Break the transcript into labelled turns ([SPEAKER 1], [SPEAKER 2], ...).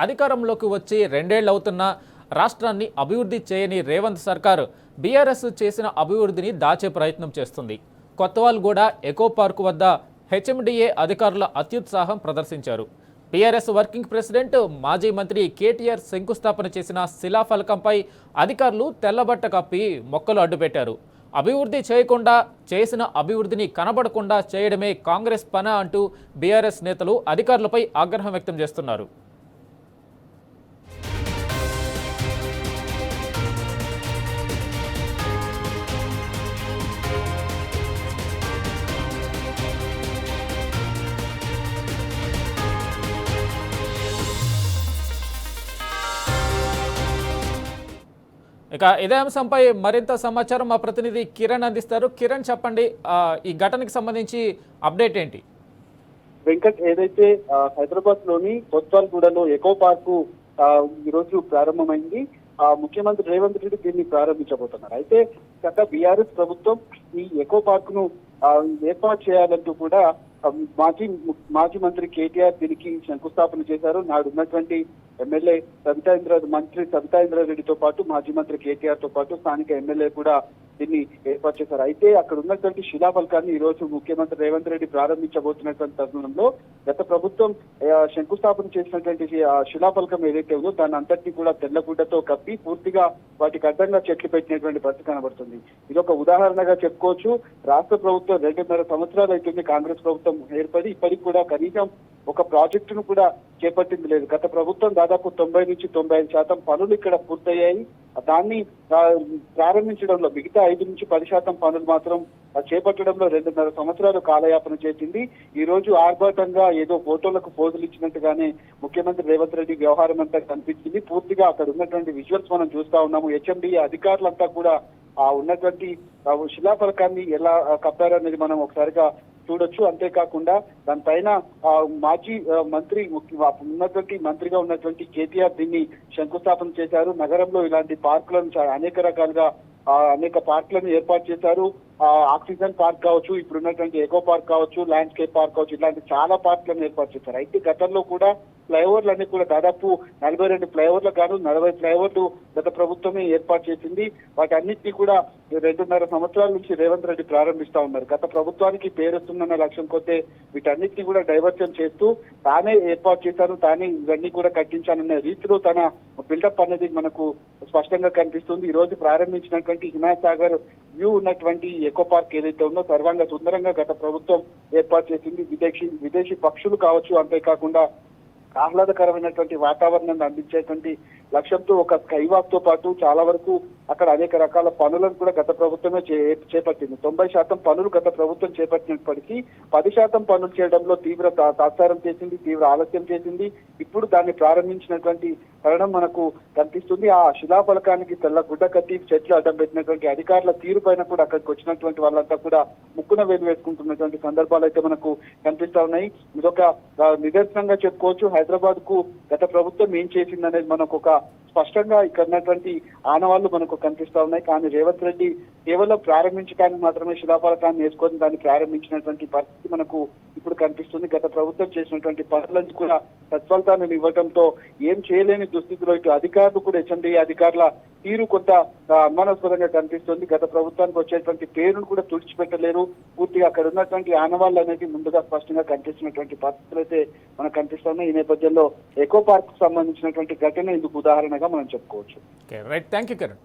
[SPEAKER 1] అధికారంలోకి వచ్చి రెండేళ్లవుతున్నా రాష్ట్రాన్ని అభివృద్ధి చేయని రేవంత్ సర్కారు బీఆర్ఎస్ చేసిన అభివృద్ధిని దాచే ప్రయత్నం చేస్తుంది. కొత్తవాల్గూడ ఎకో పార్కు వద్ద హెచ్ఎండిఏ అధికారుల అత్యుత్సాహం ప్రదర్శించారు. బీఆర్ఎస్ వర్కింగ్ ప్రెసిడెంట్ మాజీ మంత్రి కేటీఆర్ శంకుస్థాపన చేసిన శిలాఫలకంపై అధికారులు తెల్లబట్ట కప్పి మొక్కలు అడ్డుపెట్టారు. అభివృద్ధి చేయకుండా చేసిన అభివృద్ధిని కనబడకుండా చేయడమే కాంగ్రెస్ పని అంటూ బీఆర్ఎస్ నేతలు అధికారులపై ఆగ్రహం వ్యక్తం చేస్తున్నారు. ఇక ఇదే అంశంపై మరింత సమాచారం మా ప్రతినిధి కిరణ్ అందిస్తారు. కిరణ్, చెప్పండి, ఈ ఘటనకు సంబంధించి అప్డేట్ ఏంటి?
[SPEAKER 2] వెంకట్, ఏదైతే హైదరాబాద్ లోని కొత్తవాల్గూడలో ఎకో పార్కు ఈ రోజు ప్రారంభమైంది. ముఖ్యమంత్రి రేవంత్ రెడ్డి దీన్ని ప్రారంభించబోతున్నారు. అయితే గత బీఆర్ఎస్ ప్రభుత్వం ఈ ఎకో పార్క్ ను ఏర్పాటు చేయాలంటూ కూడా మాజీ మంత్రి కేటీఆర్ దీనికి శంకుస్థాపన చేశారు. నాడు ఉన్నటువంటి ఎమ్మెల్యే మంత్రి సబితా ఇంద్రారెడ్డితో పాటు మాజీ మంత్రి కేటీఆర్ తో పాటు స్థానిక ఎమ్మెల్యే కూడా దీన్ని ఏర్పాటు చేశారు. అయితే అక్కడ ఉన్నటువంటి శిలాఫలకాన్ని ఈ రోజు ముఖ్యమంత్రి రేవంత్ రెడ్డి ప్రారంభించబోతున్నటువంటి తరుణంలో గత ప్రభుత్వం శంకుస్థాపన చేసినటువంటి శిలాఫలకం ఏదైతే ఉందో దాని అంతటినీ కూడా తెల్లగుడ్డతో కప్పి పూర్తిగా వాటికి అడ్డంగా చెట్లు పెట్టినటువంటి పరిస్థితి కనబడుతుంది. ఇది ఒక ఉదాహరణగా చెప్పుకోవచ్చు. రాష్ట్ర ప్రభుత్వం 2.5 సంవత్సరాలు అవుతుంది కాంగ్రెస్ ప్రభుత్వం ఏర్పడి, ఇప్పటికి కూడా కనీసం ఒక ప్రాజెక్టును కూడా చేపట్టింది లేదు. గత ప్రభుత్వం దాదాపు 90 నుంచి 95% పనులు ఇక్కడ పూర్తయ్యాయి. దాన్ని ప్రారంభించడంలో మిగతా 5 నుంచి 10% పనులు మాత్రం చేపట్టడంలో 2.5 సంవత్సరాలు కాలయాపన చేసింది. ఈ రోజు ఆర్భాటంగా ఏదో ఫోటోలకు పోజులు ఇచ్చినట్టుగానే ముఖ్యమంత్రి రేవంత్ రెడ్డి వ్యవహారం అంతా కనిపించింది. పూర్తిగా అక్కడ ఉన్నటువంటి విజువల్స్ మనం చూస్తా ఉన్నాము. హెచ్ఎండిఏ అధికారులంతా కూడా ఉన్నటువంటి శిలాఫలకాన్ని ఎలా కప్పారనేది మనం ఒకసారిగా చూడొచ్చు. అంతేకాకుండా దానిపైన మాజీ మంత్రి ఉన్నటువంటి మంత్రిగా ఉన్నటువంటి కేటీఆర్ దీన్ని శంకుస్థాపన చేశారు. నగరంలో ఇలాంటి పార్కులను అనేక రకాలుగా అనేక పార్కులను ఏర్పాటు చేశారు. ఆక్సిజన్ పార్క్ కావచ్చు, ఇప్పుడు ఉన్నటువంటి ఎకో పార్క్ కావచ్చు, ల్యాండ్స్కేప్ పార్క్ కావచ్చు, ఇలాంటి చాలా పార్కులను ఏర్పాటు చేశారు. అయితే గతంలో కూడా ఫ్లైఓవర్లు అన్ని కూడా దాదాపు 42 ఫ్లైఓవర్లు గాను 40 ఫ్లైఓవర్లు గత ప్రభుత్వమే ఏర్పాటు చేసింది. వాటి అన్నింటినీ కూడా 2.5 సంవత్సరాల నుంచి రేవంత్ రెడ్డి ప్రారంభిస్తా ఉన్నారు. గత ప్రభుత్వానికి పేరుస్తుందన్న లక్ష్యం కొద్దే వీటన్నిటిని కూడా డైవర్షన్ చేస్తూ తానే ఏర్పాటు చేశాను, తానే ఇవన్నీ కూడా కట్టించానన్న రీతిలో తన బిల్డప్ అనేది మనకు స్పష్టంగా కనిపిస్తుంది. ఈ రోజు ప్రారంభించినటువంటి హిమాయత్ వ్యూ ఉన్నటువంటి ఎకో పార్క్ ఏదైతే ఉందో సర్వాంగ సుందరంగా గత ప్రభుత్వం ఏర్పాటు చేసింది. విదేశీ పక్షులు కావచ్చు, అంతేకాకుండా ఆహ్లాదకరమైనటువంటి వాతావరణాన్ని అందించేటువంటి లక్ష్యంతో ఒక స్కై వాక్ తో పాటు చాలా వరకు అక్కడ అనేక రకాల పనులను కూడా గత ప్రభుత్వమే చేపట్టింది. 90% పనులు గత ప్రభుత్వం చేపట్టినప్పటికీ 10% పనులు చేయడంలో తీవ్ర తాత్సారం చేసింది, తీవ్ర ఆలస్యం చేసింది. ఇప్పుడు దాన్ని ప్రారంభించినటువంటి తరుణం మనకు కనిపిస్తుంది. ఆ శిలాఫలకానికి తెల్ల గుడ్డ కట్టి చెట్లు అడ్డం పెట్టినటువంటి అధికారుల తీరు పైన కూడా అక్కడికి వచ్చినటువంటి వాళ్ళంతా కూడా ముక్కున వేలు వేసుకుంటున్నటువంటి సందర్భాలు అయితే మనకు కనిపిస్తా ఉన్నాయి. ఇదొక నిదర్శనంగా చెప్పుకోవచ్చు. హైదరాబాద్ కు గత ప్రభుత్వం ఏం చేసిందనేది మనకు ఒక స్పష్టంగా ఇక్కడ ఉన్నటువంటి ఆనవాళ్లు మనకు కనిపిస్తా ఉన్నాయి. కానీ రేవంత్ రెడ్డి కేవలం ప్రారంభించడానికి మాత్రమే శిలాఫలకాన్ని వేసుకొని దాన్ని ప్రారంభించినటువంటి పరిస్థితి మనకు ఇప్పుడు కనిపిస్తుంది. గత ప్రభుత్వం చేసినటువంటి పనులను కూడా సత్ఫలితాన్ని ఇవ్వడంతో ఏం చేయలేని దుస్థితిలో ఇటు అధికారులు కూడా హెచ్ఎండిఏ అధికారుల తీరు కొంత అనుమానాస్పదంగా కనిపిస్తుంది. గత ప్రభుత్వానికి వచ్చేటువంటి పేరును కూడా తుడిచిపెట్టలేరు. పూర్తిగా అక్కడ ఉన్నటువంటి ఆనవాళ్ళు అనేది ముందుగా స్పష్టంగా కనిపిస్తున్నటువంటి పరిస్థితులు అయితే మనకు కనిపిస్తున్నాయి. ఈ నేపథ్యంలో ఎకో పార్క్ కు సంబంధించినటువంటి ఘటన ఇందుకు ఉదాహరణగా మనం చెప్పుకోవచ్చు.
[SPEAKER 1] Right, thank you Kiran.